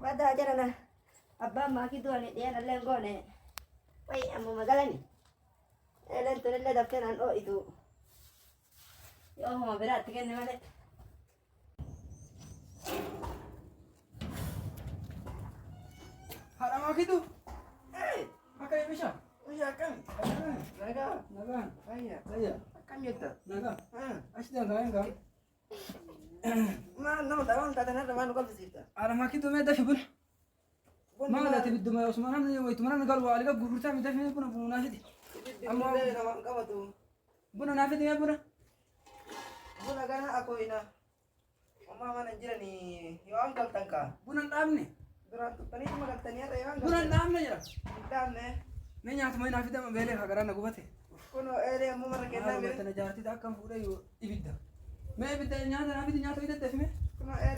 Wada jarana. Abba ma ki duani dia na lengo ne. Wai amu magalani. Elen to le daftar an o itu. Yo mo berat ken male. Haram aku itu. Eh, Makan yang bisa. uya kan. Naga, Naga. aya. Saya. Kan yata. Naga. Ah, Asli naga enggak. ma no dawan tatana man ko bisita. Haram aku itu meda fibul. ما لا تبي الدماء وسمان أنا ويتمنى قال والي قبل فرتا من دفن بنا بنا نافدي Amma na man kawatu. بنا نافدي يا بنا Buna gana ako ina. Mama mana jira ni yo angkal tangka. بنا نامني Duratu tani magal tani ada yo angkal. بنا نامني يا Dam ne. من يعطي ما نافدي ما بيلي هكذا قوتي Kuno ere mo mara kenna أنا mere. بتنا جارتي ذاك كم فوري يبدا ما يبدا نياتا نافدي نياتا يبدا تفهمي Kuno ere